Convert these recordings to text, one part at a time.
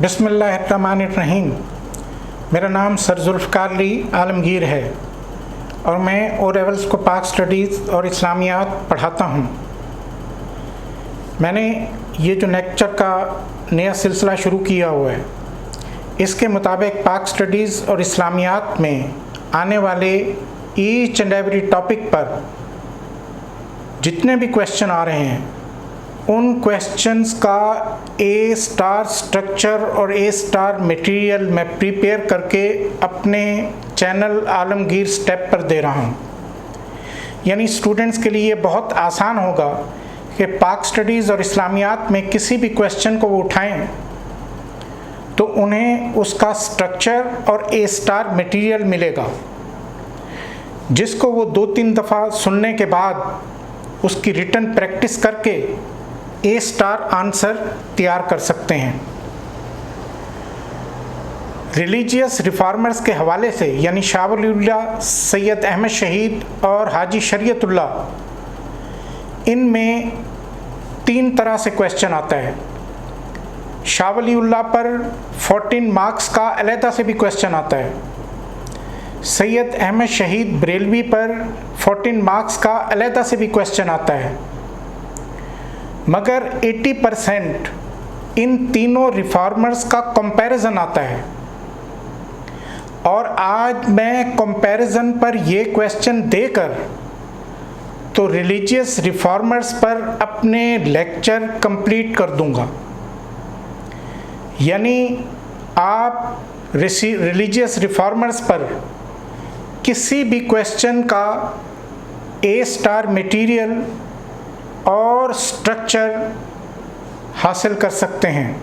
बिस्मिल्लाहिर्रहमानिर्रहीम। मेरा नाम सर जुल्फ़िकार अली आलमगीर है और मैं ओ लेवल्स को पाक स्टडीज़ और इस्लामियात पढ़ाता हूँ। मैंने ये जो लेक्चर का नया सिलसिला शुरू किया हुआ है, इसके मुताबिक पाक स्टडीज़ और इस्लामियात में आने वाले ईच एंड एवरी टॉपिक पर जितने भी क्वेश्चन आ रहे हैं, उन क्वेश्चंस का ए स्टार स्ट्रक्चर और ए स्टार मटेरियल मैं प्रिपेयर करके अपने चैनल आलमगीर स्टेप पर दे रहा हूँ। यानी स्टूडेंट्स के लिए बहुत आसान होगा कि पाक स्टडीज़ और इस्लामियात में किसी भी क्वेश्चन को वो उठाएं तो उन्हें उसका स्ट्रक्चर और ए स्टार मटेरियल मिलेगा, जिसको वो 2-3 दफ़ा सुनने के बाद उसकी रिटन प्रैक्टिस करके ए स्टार आंसर तैयार कर सकते हैं। रिलीजियस रिफॉर्मर्स के हवाले से यानी शाह वलीउल्लाह, सैयद अहमद शहीद और हाजी शरीयतुल्लाह, इनमें 3 तरह से क्वेश्चन आता है। शाह वलीउल्लाह पर 14 मार्क्स का अलहदा से भी क्वेश्चन आता है। सैयद अहमद शहीद बरेलवी पर 14 मार्क्स का अलहदा से भी क्वेश्चन आता है, मगर 80% इन तीनों रिफॉर्मर्स का कंपैरिजन आता है। और आज मैं कंपैरिजन पर ये क्वेश्चन देकर तो रिलीजियस रिफॉर्मर्स पर अपने लेक्चर कंप्लीट कर दूंगा। यानी आप रिलीजियस रिफॉर्मर्स पर किसी भी क्वेश्चन का ए स्टार मटेरियल और स्ट्रक्चर हासिल कर सकते हैं।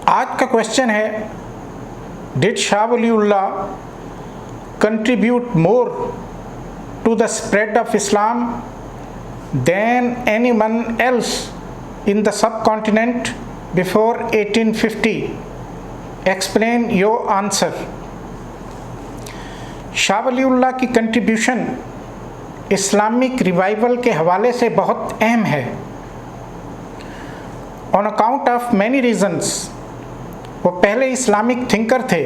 आज का क्वेश्चन है, did Shah Waliullah contribute more to the spread of Islam than anyone else in the subcontinent before 1850? Explain your answer. Shah Waliullah की कंट्रीब्यूशन इस्लामिक रिवाइवल के हवाले से बहुत अहम है। On account of many reasons, वो पहले इस्लामिक थिंकर थे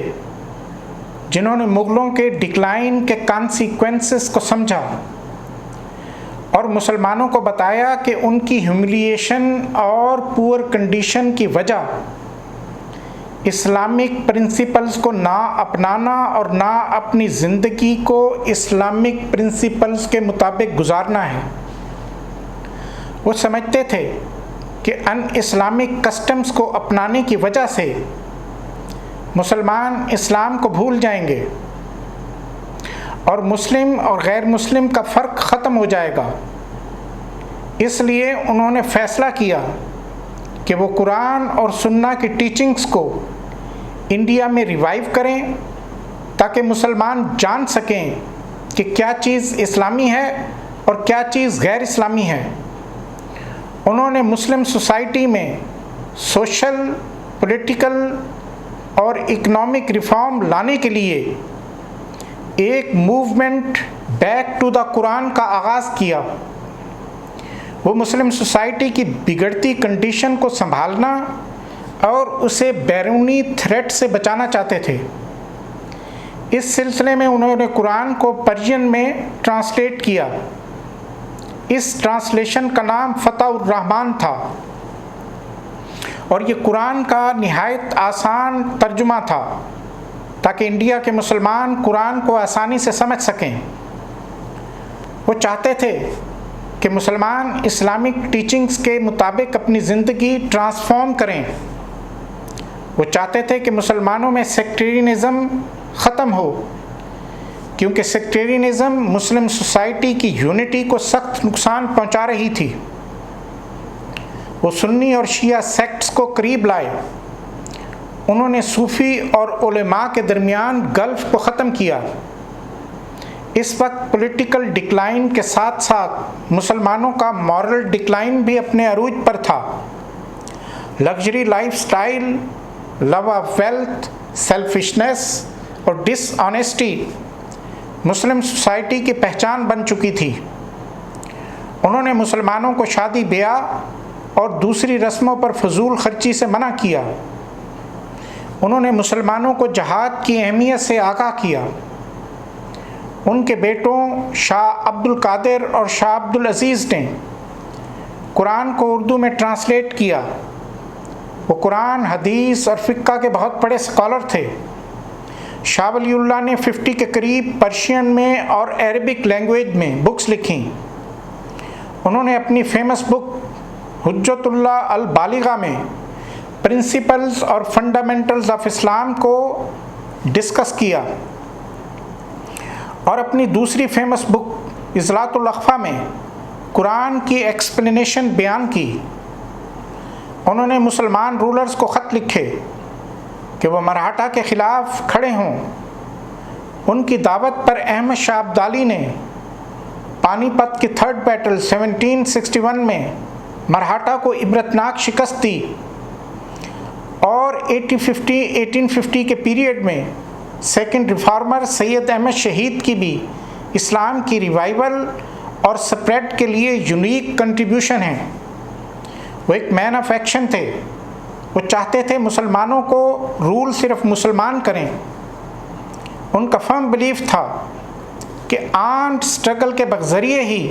जिन्होंने मुग़लों के डिक्लाइन के कॉन्सिक्वेंसेस को समझा और मुसलमानों को बताया कि उनकी ह्यूमिलिएशन और पुअर कंडीशन की वजह इस्लामिक प्रिंसिपल्स को ना अपनाना और ना अपनी ज़िंदगी को इस्लामिक प्रिंसिपल्स के मुताबिक गुजारना है। वो समझते थे कि अन इस्लामिक कस्टम्स को अपनाने की वजह से मुसलमान इस्लाम को भूल जाएंगे और मुस्लिम और गैर मुस्लिम का फ़र्क ख़त्म हो जाएगा। इसलिए उन्होंने फ़ैसला किया कि वो कुरान और सुन्ना की टीचिंग्स को इंडिया में रिवाइव करें ताकि मुसलमान जान सकें कि क्या चीज़ इस्लामी है और क्या चीज़ गैर इस्लामी है। उन्होंने मुस्लिम सोसाइटी में सोशल, पॉलिटिकल और इकोनॉमिक रिफॉर्म लाने के लिए एक movement back to the Quran का आगाज़ किया। वो मुस्लिम सोसाइटी की बिगड़ती कंडीशन को संभालना और उसे बैरूनी थ्रेट से बचाना चाहते थे। इस सिलसिले में उन्होंने कुरान को पर्शियन में ट्रांसलेट किया। इस ट्रांसलेशन का नाम फतहुर रहमान था और ये कुरान का निहायत आसान तर्जुमा था ताकि इंडिया के मुसलमान कुरान को आसानी से समझ सकें। वो चाहते थे कि मुसलमान इस्लामिक टीचिंग्स के मुताबिक अपनी ज़िंदगी ट्रांसफॉर्म करें। वो चाहते थे कि मुसलमानों में सेक्टेरियनिज़म ख़त्म हो, क्योंकि सेक्टेरियनिज़म मुस्लिम सोसाइटी की यूनिटी को सख्त नुकसान पहुंचा रही थी। वो सुन्नी और शिया सेक्ट्स को करीब लाए। उन्होंने सूफ़ी और उलेमा के दरमियान गल्फ को ख़त्म किया। इस वक्त पॉलिटिकल डिक्लाइन के साथ साथ मुसलमानों का मॉरल डिक्लाइन भी अपने अरूज पर था। Luxury lifestyle, love of wealth, selfishness और डिसऑनेस्टी मुस्लिम सोसाइटी की पहचान बन चुकी थी। उन्होंने मुसलमानों को शादी ब्याह और दूसरी रस्मों पर फजूल खर्ची से मना किया। उन्होंने मुसलमानों को जहाद की अहमियत से आगाह किया। उनके बेटों शाह अब्दुल कादिर और शाह अब्दुल अजीज़ ने कुरान को उर्दू में ट्रांसलेट किया। वो कुरान, हदीस और फ़िक़्ह के बहुत बड़े स्कॉलर थे। शाह वलीउल्लाह ने 50 के करीब पर्शियन में और अरबिक लैंग्वेज में बुक्स लिखी। उन्होंने अपनी फेमस बुक हुज्जतुल्लाह अल बालिगा में प्रिंसिपल्स और फंडामेंटल्स ऑफ इस्लाम को डिस्कस किया और अपनी दूसरी फेमस बुक इज़लातुल अख़फ़ा में कुरान की एक्सप्लेनेशन बयान की। उन्होंने मुसलमान रूलर्स को ख़त लिखे कि वह मराठा के ख़िलाफ़ खड़े हों। उनकी दावत पर अहमद शाह अब्दाली ने पानीपत की थर्ड बैटल 1761 में मराठा को इबरतनाक शिकस्त दी और 1850 के पीरियड में सेकंड रिफॉर्मर सैयद अहमद शहीद की भी इस्लाम की रिवाइवल और स्प्रेड के लिए यूनिक कंट्रीब्यूशन है। वो एक मैन ऑफ एक्शन थे। वो चाहते थे मुसलमानों को रूल सिर्फ मुसलमान करें। उनका फर्म बिलीफ था कि आर्म्ड स्ट्रगल के बज़रिए ही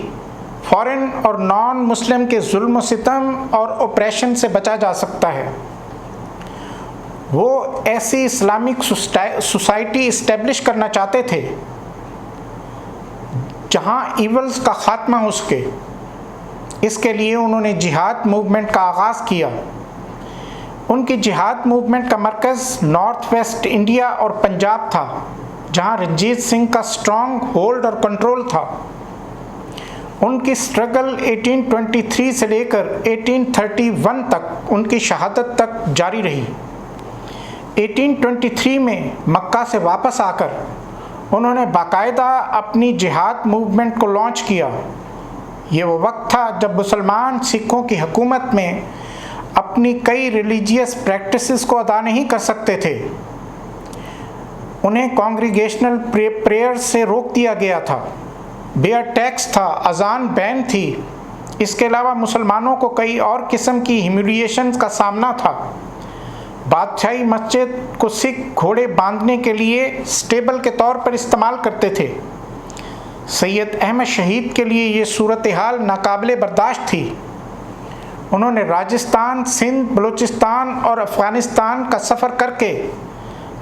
फॉरेन और नॉन मुस्लिम के जुल्म सितम और ऑपरेशन से बचा जा सकता है। वो ऐसी इस्लामिक सोसाइटी इस्टेब्लिश करना चाहते थे जहाँ ईवल्स का खात्मा हो सके। इसके लिए उन्होंने जिहाद मूवमेंट का आगाज़ किया। उनकी जिहाद मूवमेंट का मरकज़ नॉर्थ वेस्ट इंडिया और पंजाब था, जहाँ रंजीत सिंह का स्ट्रॉन्ग होल्ड और कंट्रोल था। उनकी स्ट्रगल 1823 से लेकर 1831 तक उनकी शहादत तक जारी रही। 1823 में मक्का से वापस आकर उन्होंने बाकायदा अपनी जिहाद मूवमेंट को लॉन्च किया। ये वो वक्त था जब मुसलमान सिखों की हुकूमत में अपनी कई रिलीजियस प्रैक्टिसेस को अदा नहीं कर सकते थे। उन्हें कॉन्ग्रीगेशनल प्रेयर्स से रोक दिया गया था, बेयर टैक्स था, अजान बैन थी। इसके अलावा मुसलमानों को कई और किस्म की ह्यूमिलिएशंस का सामना था। बादशाही मस्जिद को सिख घोड़े बांधने के लिए स्टेबल के तौर पर इस्तेमाल करते थे। सैयद अहमद शहीद के लिए ये सूरत हाल नाकाबिले बर्दाश्त थी। उन्होंने राजस्थान, सिंध, बलूचिस्तान और अफ़गानिस्तान का सफ़र करके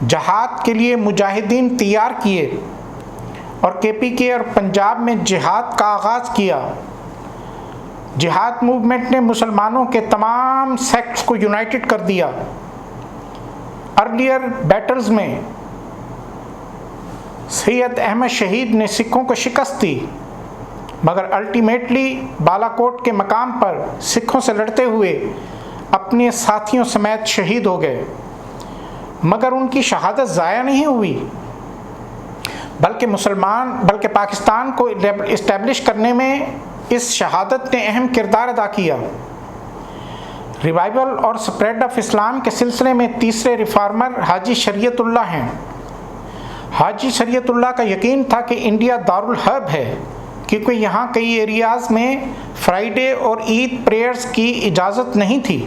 जहाद के लिए मुजाहिदीन तैयार किए और KPK और पंजाब में जिहाद का आगाज़ किया। जिहाद मूवमेंट ने मुसलमानों के तमाम सेक्ट्स को यूनाइटेड कर दिया। अर्लियर बैटल्स में सैयद अहमद शहीद ने सिखों को शिकस्त दी, मगर अल्टीमेटली बालाकोट के मकाम पर सिखों से लड़ते हुए अपने साथियों समेत शहीद हो गए। मगर उनकी शहादत ज़ाया नहीं हुई, बल्कि पाकिस्तान को इस्टेब्लिश करने में इस शहादत ने अहम किरदार अदा किया। रिवाइवल और स्प्रेड ऑफ इस्लाम के सिलसिले में तीसरे रिफॉर्मर हाजी शरीयतुल्लाह हैं। हाजी शरीयतुल्लाह का यकीन था कि इंडिया दारुल हर्ब है, क्योंकि यहाँ कई एरियाज़ में फ्राइडे और ईद प्रेयर्स की इजाज़त नहीं थी।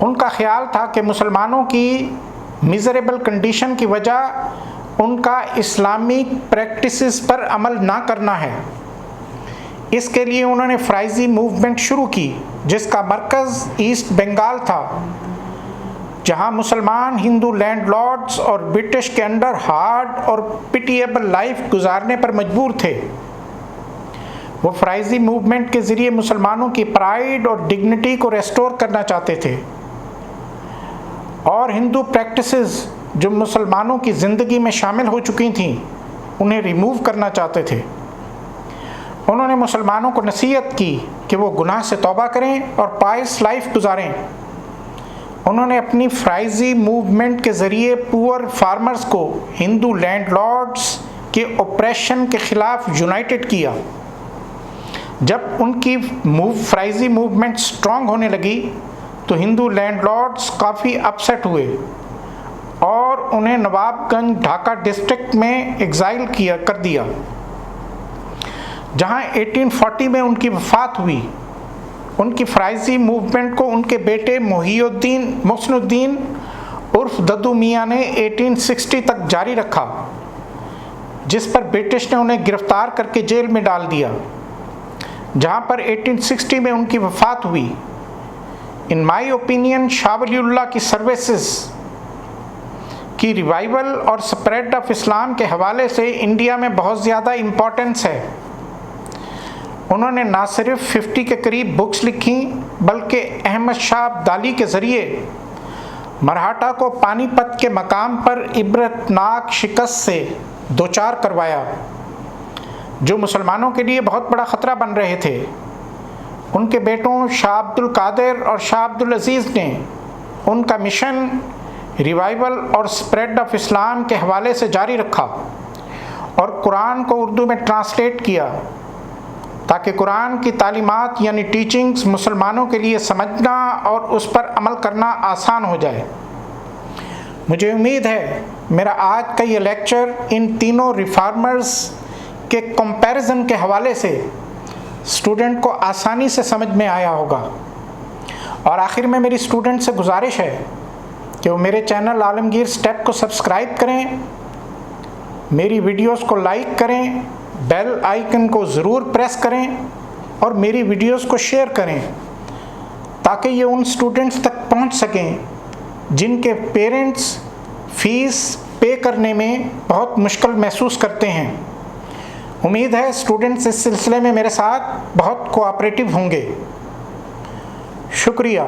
उनका ख्याल था कि मुसलमानों की मिज़रेबल कंडीशन की वजह उनका इस्लामिक प्रैक्टिसेस पर अमल ना करना है। इसके लिए उन्होंने फ्राइज़ी मूवमेंट शुरू की, जिसका मरकज़ ईस्ट बंगाल था, जहां मुसलमान हिंदू लैंडलॉर्ड्स और ब्रिटिश के अंडर हार्ड और पिटिएबल लाइफ गुजारने पर मजबूर थे। वो फ्राइज़ी मूवमेंट के ज़रिए मुसलमानों की प्राइड और डिग्निटी को रेस्टोर करना चाहते थे और हिंदू प्रैक्टिसेस जो मुसलमानों की ज़िंदगी में शामिल हो चुकी थीं उन्हें रिमूव करना चाहते थे। उन्होंने मुसलमानों को नसीहत की कि वो गुनाह से तौबा करें और पायस लाइफ गुजारें। उन्होंने अपनी फ्राइज़ी मूवमेंट के ज़रिए पुअर फार्मर्स को हिंदू लैंडलॉर्ड्स के ऑपरेशन के ख़िलाफ़ यूनाइटेड किया। जब उनकी फ्राइज़ी मूवमेंट स्ट्रॉन्ग होने लगी तो हिंदू लैंडलॉर्ड्स काफ़ी अपसेट हुए और उन्हें नवाबगंज ढाका डिस्ट्रिक्ट में एग्ज़ाइल कर दिया, जहां 1840 में उनकी वफ़ात हुई। उनकी फ़राइज़ी मूवमेंट को उनके बेटे मोहसिनुद्दीन उर्फ दद्दू मियाँ ने 1860 तक जारी रखा, जिस पर ब्रिटिश ने उन्हें गिरफ्तार करके जेल में डाल दिया, जहां पर 1860 में उनकी वफ़ात हुई। इन माई ओपिनियन शाह वलीउल्लाह की सर्विसेज की रिवाइवल और स्प्रेड ऑफ इस्लाम के हवाले से इंडिया में बहुत ज़्यादा इम्पोर्टेंस है। उन्होंने ना सिर्फ 50 के करीब बुक्स लिखी, बल्कि अहमद शाह अब्दाली के ज़रिए मराठा को पानीपत के मकाम पर इबरतनाक शिकस्त से दोचार करवाया, जो मुसलमानों के लिए बहुत बड़ा ख़तरा बन रहे थे। उनके बेटों शाह अब्दुल कादिर और शाह अब्दुल अजीज़ ने उनका मिशन रिवाइवल और स्प्रेड ऑफ इस्लाम के हवाले से जारी रखा और कुरान को उर्दू में ट्रांसलेट किया, ताकि कुरान की तालीमात यानी टीचिंग्स मुसलमानों के लिए समझना और उस पर अमल करना आसान हो जाए। मुझे उम्मीद है मेरा आज का ये लेक्चर इन तीनों रिफॉर्मर्स के कंपैरिजन के हवाले से स्टूडेंट को आसानी से समझ में आया होगा। और आखिर में मेरी स्टूडेंट से गुजारिश है कि वो मेरे चैनल आलमगीर स्टेप को सब्सक्राइब करें, मेरी वीडियोस को लाइक करें, बेल आइकन को ज़रूर प्रेस करें और मेरी वीडियोस को शेयर करें, ताकि ये उन स्टूडेंट्स तक पहुंच सकें जिनके पेरेंट्स फ़ीस पे करने में बहुत मुश्किल महसूस करते हैं। उम्मीद है स्टूडेंट्स इस सिलसिले में मेरे साथ बहुत कोऑपरेटिव होंगे। शुक्रिया।